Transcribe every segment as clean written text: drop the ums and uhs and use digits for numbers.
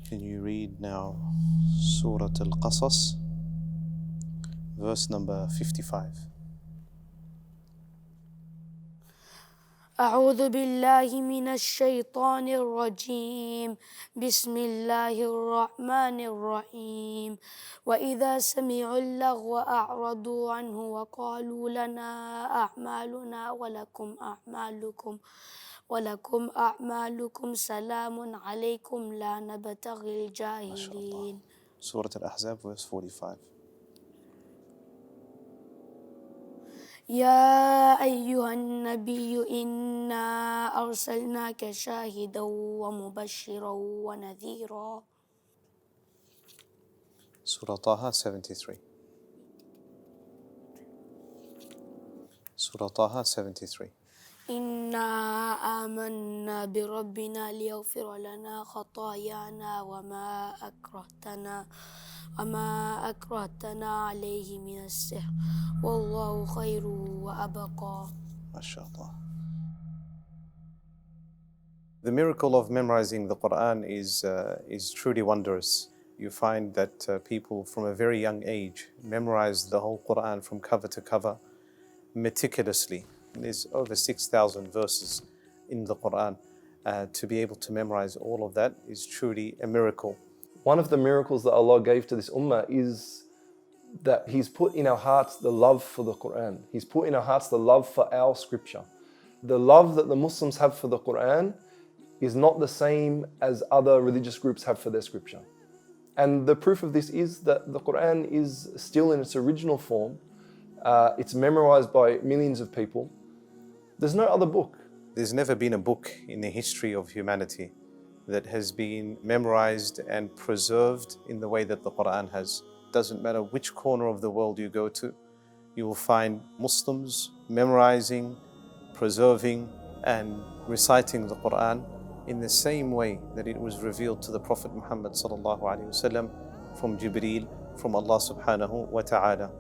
Can you read now Surah Al-Qasas, verse number 55? أعوذ بالله من الشيطان الرجيم بسم الله الرحمن الرحيم وإذا سمعوا اللغو أعرضوا عنه وقالوا لنا أعمالنا ولكم أعمالكم سلام عليكم لا نبتغي الجاهلين. Surah Al-Ahzab, verse 45. يا أيها النبي إنا أرسلناك شاهدا ومبشرا ونذيرا. Surah Taha 73. Surah Taha 73. إنا آمنا بربنا ليغفر لنا خطايانا وما أكرهتنا عليه من السحر والله خير وأبقى. MashaAllah. The miracle of memorizing the Quran is truly wondrous. You find that people from a very young age memorize the whole Quran from cover to cover meticulously. There's over 6,000 verses in the Quran. To be able to memorize all of that is truly a miracle. One of the miracles that Allah gave to this ummah is that He's put in our hearts the love for the Quran. He's put in our hearts the love for our scripture. The love that the Muslims have for the Quran is not the same as other religious groups have for their scripture. And the proof of this is that the Quran is still in its original form. It's memorized by millions of people. There's no other book. There's never been a book in the history of humanity that has been memorized and preserved in the way that the Quran has. Doesn't matter which corner of the world you go to, you will find Muslims memorizing, preserving and reciting the Quran in the same way that it was revealed to the Prophet Muhammad sallallahu alaihi wasallam from Jibreel, from Allah subhanahu wa ta'ala.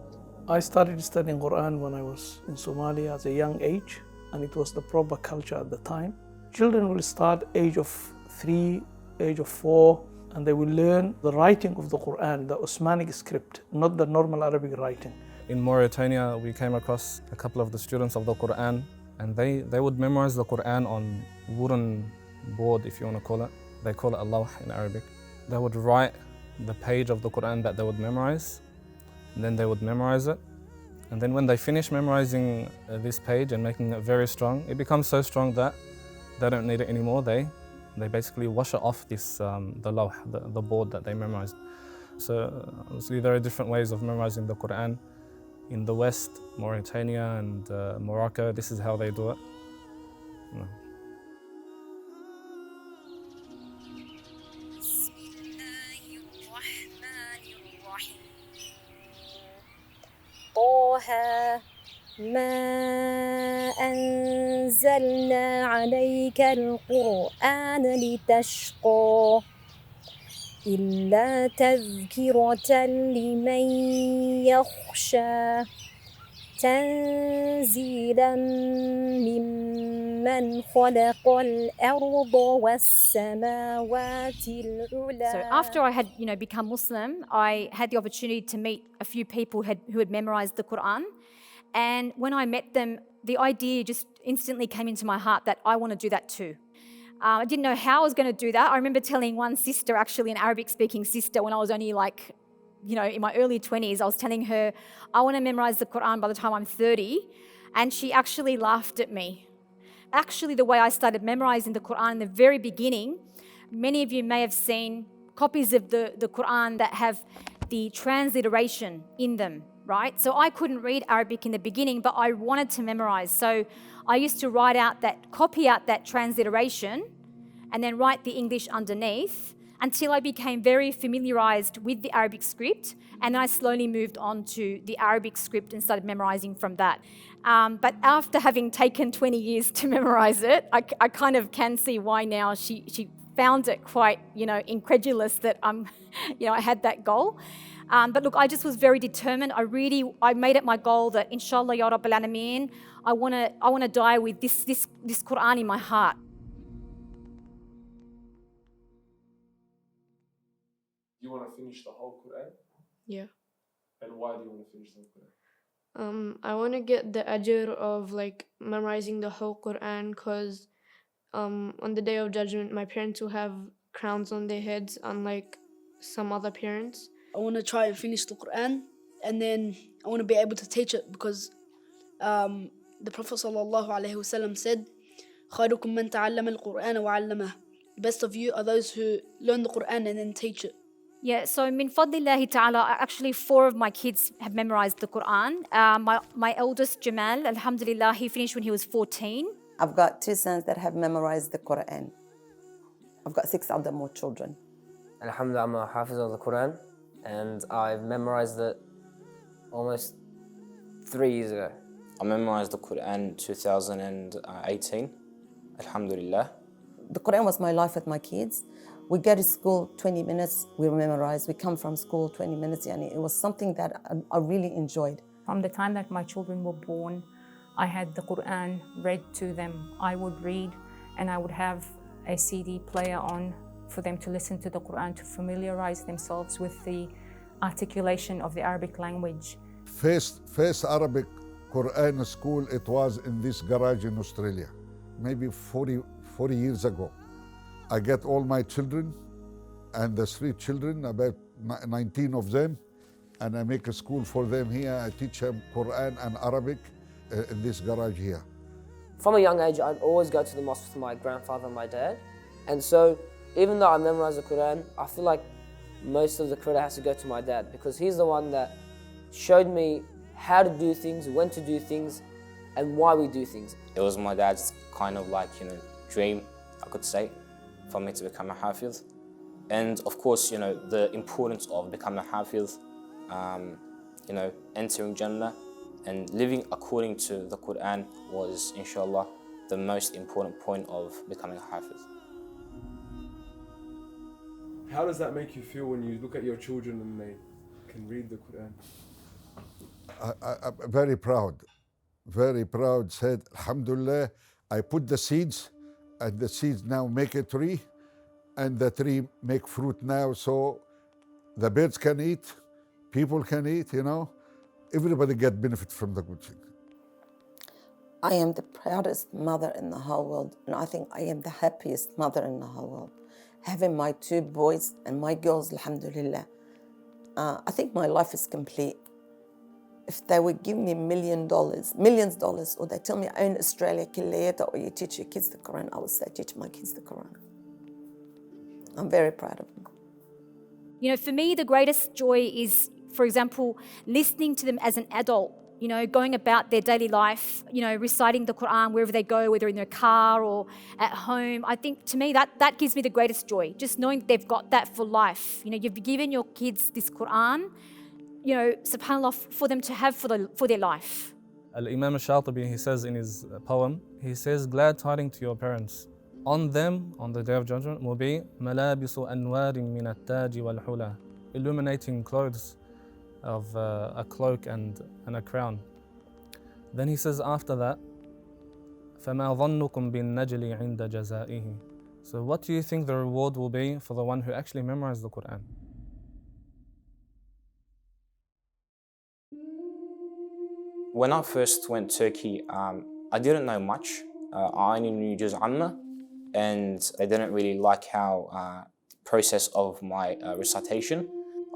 I started studying Quran when I was in Somalia at a young age, and it was the proper culture at the time. Children will start age of 3, age of 4, and they will learn the writing of the Quran, the Osmanic script, not the normal Arabic writing. In Mauritania, we came across a couple of the students of the Quran, and they would memorize the Quran on wooden board, if you want to call it. They call it a lawh in Arabic. They would write the page of the Quran that they would memorize, and then they would memorize it. And then when they finish memorizing this page and making it very strong, it becomes so strong that they don't need it anymore. They basically wash it off the lawh, the board that they memorized. So obviously there are different ways of memorizing the Quran. In the West, Mauritania and Morocco, this is how they do it. No. طه ما أنزلنا عليك القرآن لتشقى إلا تذكرة لمن يخشى تنزيلا ممن خلق الأرض والسماوات العلى. So after I had, become Muslim, I had the opportunity to meet a few people who had memorized the Quran. And when I met them, the idea just instantly came into my heart that I want to do that too. I didn't know how I was going to do that. I remember telling one sister, actually an Arabic-speaking sister, when I was only in my early 20s, I was telling her, I want to memorize the Quran by the time I'm 30. And she actually laughed at me. Actually, the way I started memorizing the Quran in the very beginning, many of you may have seen copies of the Quran that have the transliteration in them, right? So I couldn't read Arabic in the beginning, but I wanted to memorize. So I used to copy out that transliteration and then write the English underneath until I became very familiarized with the Arabic script, and then I slowly moved on to the Arabic script and started memorizing from that. But after having taken 20 years to memorize it, I kind of can see why now she found it quite, incredulous that I had that goal. But look, I just was very determined. I made it my goal that inshallah ya Rabbil Alameen, I want to die with this Quran in my heart. you want to finish the whole Quran? Yeah. And why do you want to finish the whole Quran? I want to get the ajr of like memorizing the whole Quran, because on the day of judgment, my parents will have crowns on their heads, unlike some other parents. I want to try and finish the Quran, and then I want to be able to teach it, because the Prophet ﷺ said, خيركم من تعلم القرآن وعلمه. The best of you are those who learn the Quran and then teach it. Yeah, so min fadlillahi ta'ala, actually 4 of my kids have memorized the Quran. My eldest, Jamal, alhamdulillah, he finished when he was 14. I've got 2 sons that have memorized the Quran. I've got 6 other more children. Alhamdulillah, I'm a Hafiz of the Quran, and I've memorized it almost 3 years ago. I memorized the Quran 2018, alhamdulillah. The Quran was my life with my kids. We go to school 20 minutes, we memorize. We come from school 20 minutes. Yani it was something that I really enjoyed. From the time that my children were born, I had the Quran read to them. I would read, and I would have a CD player on for them to listen to the Quran, to familiarize themselves with the articulation of the Arabic language. First Arabic Quran school, it was in this garage in Australia, maybe 40 years ago. I get all my children and the 3 children, about 19 of them, and I make a school for them here. I teach them Quran and Arabic in this garage here. From a young age, I'd always go to the mosque with my grandfather and my dad. And so, even though I memorized the Quran, I feel like most of the credit has to go to my dad, because he's the one that showed me how to do things, when to do things, and why we do things. It was my dad's kind of like, dream, I could say, for me to become a Hafiz. And of course, the importance of becoming a Hafiz, entering Jannah and living according to the Quran was, inshallah, the most important point of becoming a Hafiz. How does that make you feel when you look at your children and they can read the Quran? I'm very proud, said, Alhamdulillah, I put the seeds, and the seeds now make a tree, and the tree make fruit now, so the birds can eat, people can eat, everybody get benefit from the good thing. I am the proudest mother in the whole world, and I think I am the happiest mother in the whole world. Having my 2 boys and my girls, alhamdulillah, I think my life is complete. If they would give me $1 million, or they tell me I own Australia, or you teach your kids the Quran, I would say teach my kids the Quran. I'm very proud of them. For me, the greatest joy is, for example, listening to them as an adult, going about their daily life, reciting the Quran wherever they go, whether in their car or at home. I think, to me, that gives me the greatest joy, just knowing that they've got that for life. You've given your kids this Quran, subhanAllah, for them to have for their life. Al-Imam al-Shatibi, he says in his poem, he says, glad tidings to your parents. On them, on the Day of Judgment, will be مَلَابِسُ أَنْوَارٍ مِنَ التَّاجِ وَالْحُلَى, illuminating clothes of a cloak and a crown. Then he says after that, فَمَا ظَنُّكُمْ بِالنَّجْلِ عِنْدَ جَزَائِهِ. So what do you think the reward will be for the one who actually memorized the Quran? When I first went to Turkey, I didn't know much. I only knew Juz Amma, and I didn't really like how process of my recitation.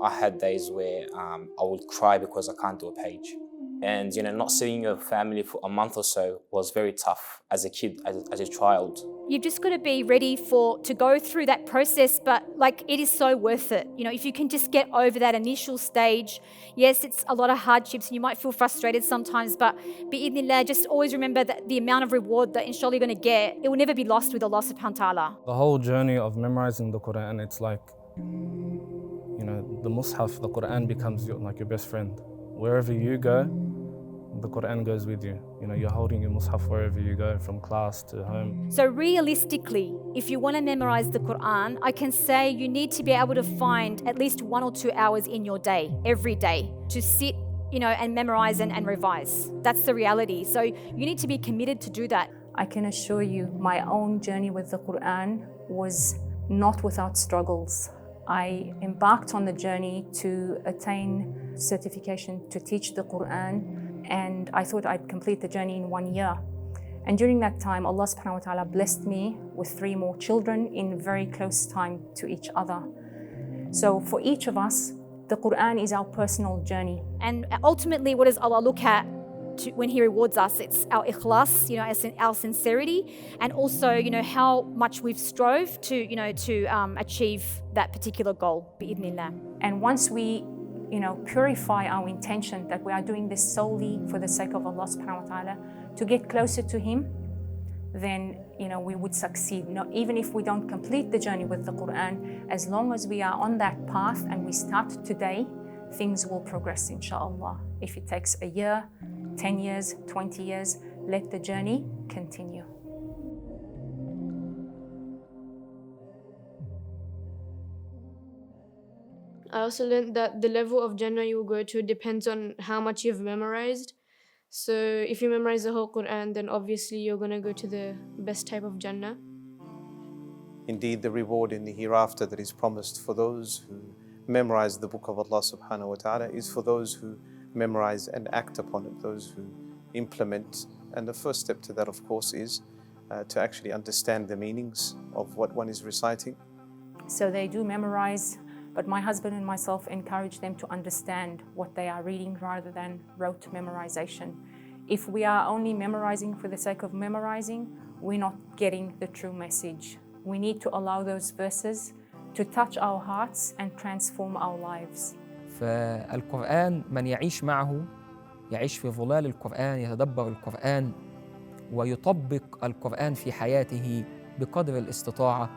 I had days where I would cry because I can't do a page. And not seeing your family for a month or so was very tough as a kid, as a child. You've just got to be ready to go through that process, but it is so worth it. If you can just get over that initial stage, yes, it's a lot of hardships and you might feel frustrated sometimes, but bi'idhnillah, just always remember that the amount of reward that inshallah you're going to get, it will never be lost with Allah subhanahu wa ta'ala. The whole journey of memorizing the Quran, it's like, the Mus'haf, the Quran becomes your best friend. Wherever you go, the Quran goes with you. You're holding your Mus'haf wherever you go, from class to home. So realistically, if you want to memorize the Quran, I can say you need to be able to find at least 1 or 2 hours in your day, every day, to sit, and memorize and revise. That's the reality. So you need to be committed to do that. I can assure you, my own journey with the Quran was not without struggles. I embarked on the journey to attain certification to teach the Quran, and I thought I'd complete the journey in 1 year. And during that time, Allah subhanahu wa ta'ala blessed me with 3 more children in very close time to each other. So for each of us, the Quran is our personal journey. And ultimately, what does Allah look at when He rewards us? It's our ikhlas, our sincerity, and also, how much we've strove to achieve that particular goal, bi'idhnillah. And once we, purify our intention that we are doing this solely for the sake of Allah subhanahu wa ta'ala, to get closer to Him, then, we would succeed. Even if we don't complete the journey with the Quran, as long as we are on that path and we start today, things will progress, inshallah. If it takes a year, 10 years, 20 years, let the journey continue. I also learned that the level of Jannah you will go to depends on how much you've memorized. So if you memorize the whole Quran, then obviously you're going to go to the best type of Jannah. Indeed, the reward in the hereafter that is promised for those who memorize the book of Allah subhanahu wa ta'ala is for those who memorize and act upon it, those who implement. And the first step to that, of course, is to actually understand the meanings of what one is reciting. So they do memorize, but my husband and myself encourage them to understand what they are reading rather than rote memorization. If we are only memorizing for the sake of memorizing, we're not getting the true message. We need to allow those verses to touch our hearts and transform our lives. فالقرآن من يعيش معه يعيش في ظلال القرآن، يتدبر القرآن ويطبق القرآن في حياته بقدر الاستطاعة.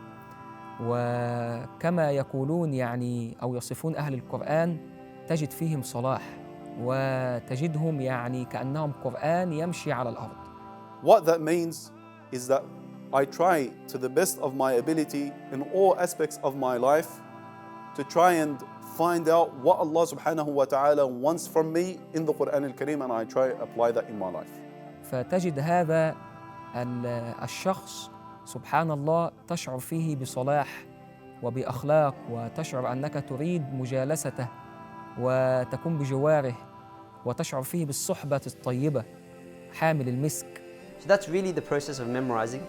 وكما يقولون أو يصفون أهل القرآن تجد فيهم صلاح وتجدهم كأنهم قرآن يمشي على الأرض. What that means is that I try to the best of my ability in all aspects of my life to try and find out what Allah subhanahu wa ta'ala wants from me in the Quran al-Kareem, and I try to apply that in my life. فتجد هذا الشخص سبحان الله تشعر فيه بصلاح وبأخلاق، وتشعر أنك تريد مجالسته وتكون بجواره، وتشعر فيه بالصحبة الطيبة حامل المسك. So that's really the process of memorizing,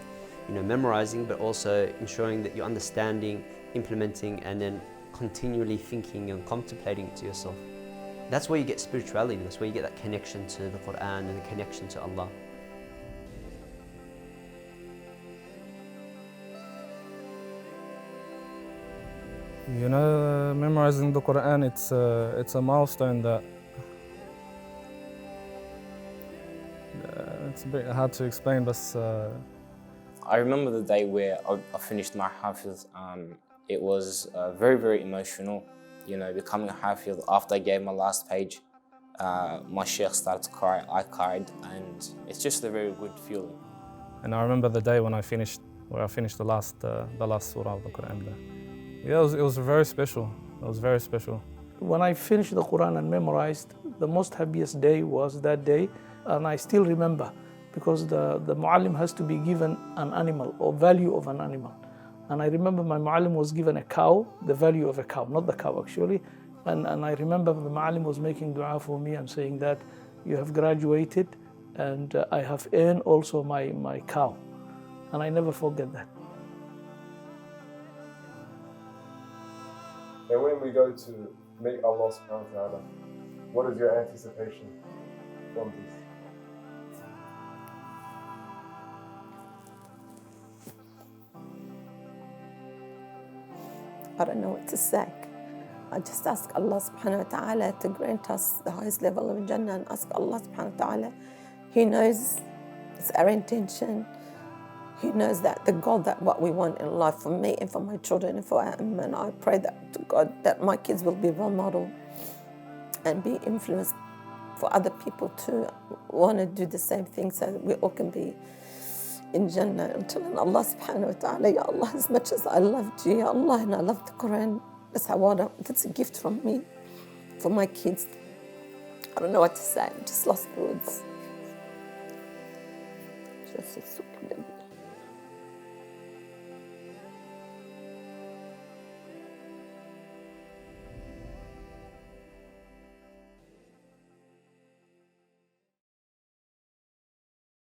memorizing, but also ensuring that you're understanding, implementing, and then continually thinking and contemplating it to yourself. That's where you get spirituality, that's where you get that connection to the Quran and the connection to Allah. Memorizing the Quran, it's a milestone that it's a bit hard to explain, but I remember the day where I finished my Hafiz. It was very, very emotional, becoming a Hafiz. After I gave my last page, my sheikh started to cry, I cried, and it's just a very good feeling. And I remember the day when I finished the last surah of the Quran. Yeah, it was very special. It was very special. When I finished the Quran and memorized, the most happiest day was that day, and I still remember, because the muallim has to be given an animal or value of an animal. And I remember my muallim was given a cow, the value of a cow, not the cow actually. And I remember the muallim was making dua for me and saying that you have graduated and I have earned also my cow. And I never forget that. And when we go to meet Allah subhanahu wa ta'ala, what is your anticipation from this? I don't know what to say. I just ask Allah subhanahu wa ta'ala to grant us the highest level of Jannah, and ask Allah subhanahu wa ta'ala. He knows it's our intention. He knows that the goal, that what we want in life for me and for my children and for our ummah. And I pray that to God that my kids will be role model and be influenced for other people to want to do the same thing, so that we all can be in Jannah. I'm telling Allah subhanahu wa ta'ala, Ya Allah, as much as I loved you, Ya Allah, and I love the Quran, that's a gift from me for my kids. I don't know what to say, I just lost the words.